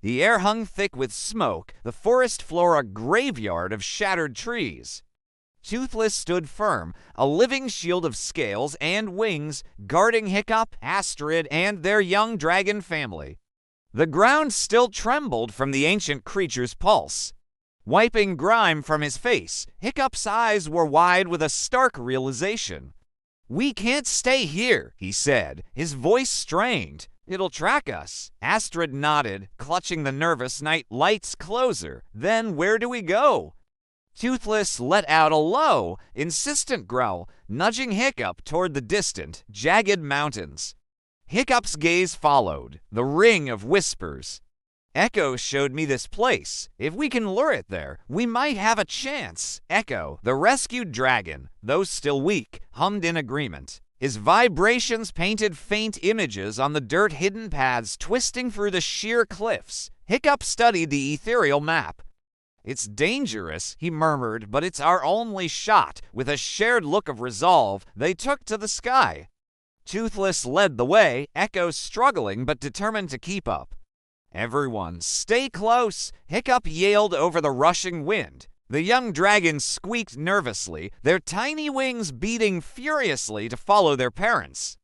The air hung thick with smoke, the forest floor a graveyard of shattered trees. Toothless stood firm, a living shield of scales and wings, guarding Hiccup, Astrid, and their young dragon family. The ground still trembled from the ancient creature's pulse. Wiping grime from his face, Hiccup's eyes were wide with a stark realization. "We can't stay here," he said, his voice strained. "It'll track us." Astrid nodded, clutching the nervous night lights closer. "Then where do we go?" Toothless let out a low, insistent growl, nudging Hiccup toward the distant, jagged mountains. Hiccup's gaze followed, the ring of whispers. "Echo showed me this place. If we can lure it there, we might have a chance." Echo, the rescued dragon, though still weak, hummed in agreement. His vibrations painted faint images on the dirt-hidden paths twisting through the sheer cliffs. Hiccup studied the ethereal map. "It's dangerous," he murmured, "but it's our only shot." With a shared look of resolve, they took to the sky. Toothless led the way, Echo struggling but determined to keep up. "Everyone, stay close," Hiccup yelled over the rushing wind. The young dragons squeaked nervously, their tiny wings beating furiously to follow their parents.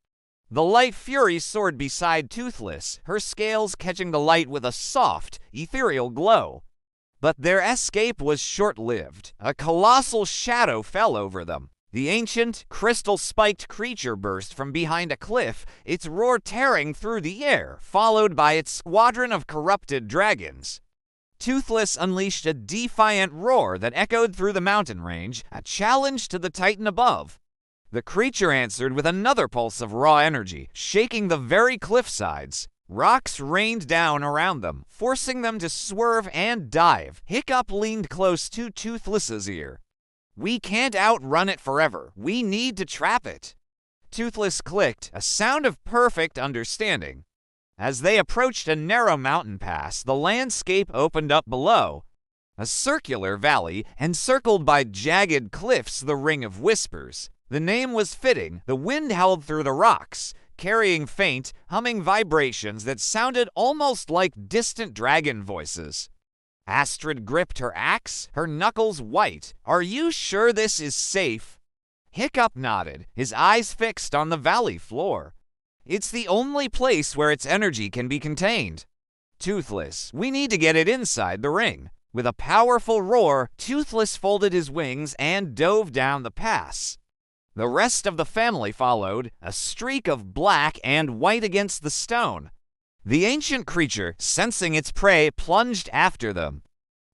The light fury soared beside Toothless, her scales catching the light with a soft, ethereal glow. But their escape was short-lived. A colossal shadow fell over them. The ancient, crystal-spiked creature burst from behind a cliff, its roar tearing through the air, followed by its squadron of corrupted dragons. Toothless unleashed a defiant roar that echoed through the mountain range, a challenge to the titan above. The creature answered with another pulse of raw energy, shaking the very cliff sides. Rocks rained down around them, forcing them to swerve and dive. Hiccup leaned close to Toothless's ear. "We can't outrun it forever. We need to trap it." Toothless clicked, a sound of perfect understanding. As they approached a narrow mountain pass, the landscape opened up below. A circular valley, encircled by jagged cliffs, the Ring of Whispers. The name was fitting. The wind howled through the rocks, carrying faint, humming vibrations that sounded almost like distant dragon voices. Astrid gripped her axe, her knuckles white. "Are you sure this is safe?" Hiccup nodded, his eyes fixed on the valley floor. "It's the only place where its energy can be contained." "Toothless, we need to get it inside the ring." With a powerful roar, Toothless folded his wings and dove down the pass. The rest of the family followed, a streak of black and white against the stone. The ancient creature, sensing its prey, plunged after them.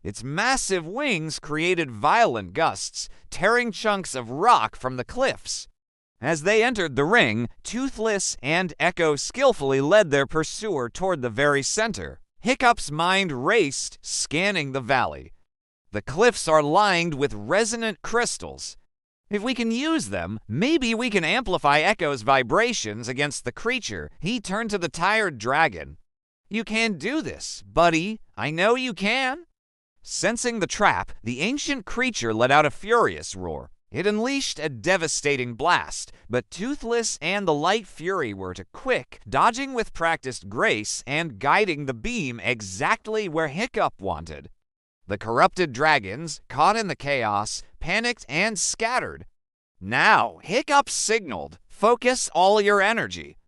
Its massive wings created violent gusts, tearing chunks of rock from the cliffs. As they entered the ring, Toothless and Echo skillfully led their pursuer toward the very center. Hiccup's mind raced, scanning the valley. The cliffs are lined with resonant crystals. If we can use them, maybe we can amplify Echo's vibrations against the creature. He turned to the tired dragon. "You can do this, buddy. I know you can." Sensing the trap, the ancient creature let out a furious roar. It unleashed a devastating blast, but Toothless and the Light Fury were too quick, dodging with practiced grace and guiding the beam exactly where Hiccup wanted. The corrupted dragons, caught in the chaos, panicked and scattered. Now, Hiccup signaled, "Focus all your energy."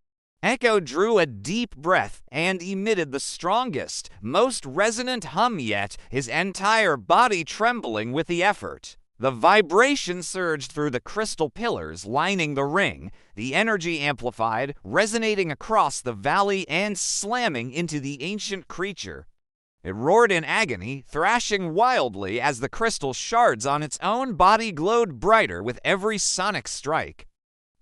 Echo drew a deep breath and emitted the strongest, most resonant hum yet, his entire body trembling with the effort. The vibration surged through the crystal pillars lining the ring, the energy amplified, resonating across the valley and slamming into the ancient creature. It roared in agony, thrashing wildly as the crystal shards on its own body glowed brighter with every sonic strike.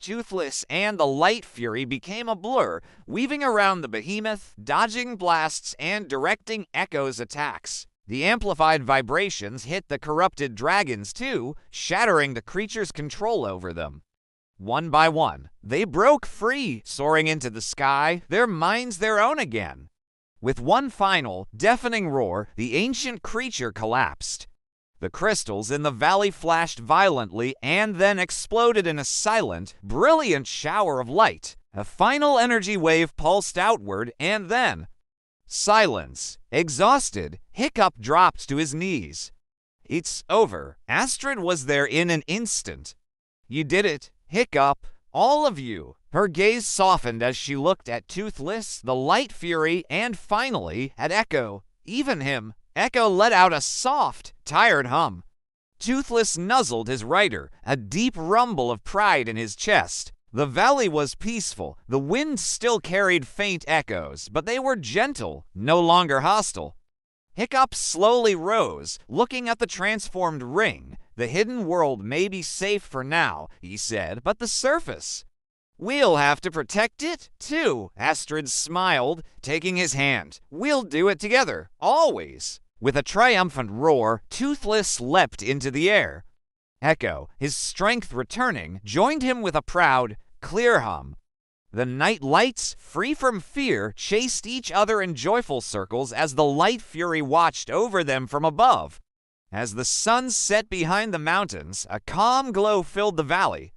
Toothless and the Light Fury became a blur, weaving around the behemoth, dodging blasts and directing Echo's attacks. The amplified vibrations hit the corrupted dragons too, shattering the creature's control over them. One by one, they broke free, soaring into the sky, their minds their own again. With one final, deafening roar, the ancient creature collapsed. The crystals in the valley flashed violently and then exploded in a silent, brilliant shower of light. A final energy wave pulsed outward and then Silence. Exhausted, Hiccup dropped to his knees. It's over. Astrid was there in an instant. You did it, Hiccup. All of you. Her gaze softened as she looked at Toothless, the Light Fury, and finally at Echo. Even him. Echo let out a soft, tired hum. Toothless nuzzled his rider, a deep rumble of pride in his chest. The valley was peaceful. The wind still carried faint echoes, but they were gentle, no longer hostile. Hiccup slowly rose, looking at the transformed ring. The hidden world may be safe for now, he said, but the surface? We'll have to protect it, too, Astrid smiled, taking his hand. We'll do it together, always. With a triumphant roar, Toothless leapt into the air. Echo, his strength returning, joined him with a proud, clear hum. The night lights, free from fear, chased each other in joyful circles as the Light Fury watched over them from above. As the sun set behind the mountains, a calm glow filled the valley.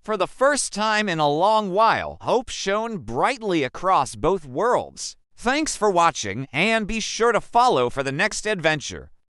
For the first time in a long while, hope shone brightly across both worlds. Thanks for watching, and be sure to follow for the next adventure.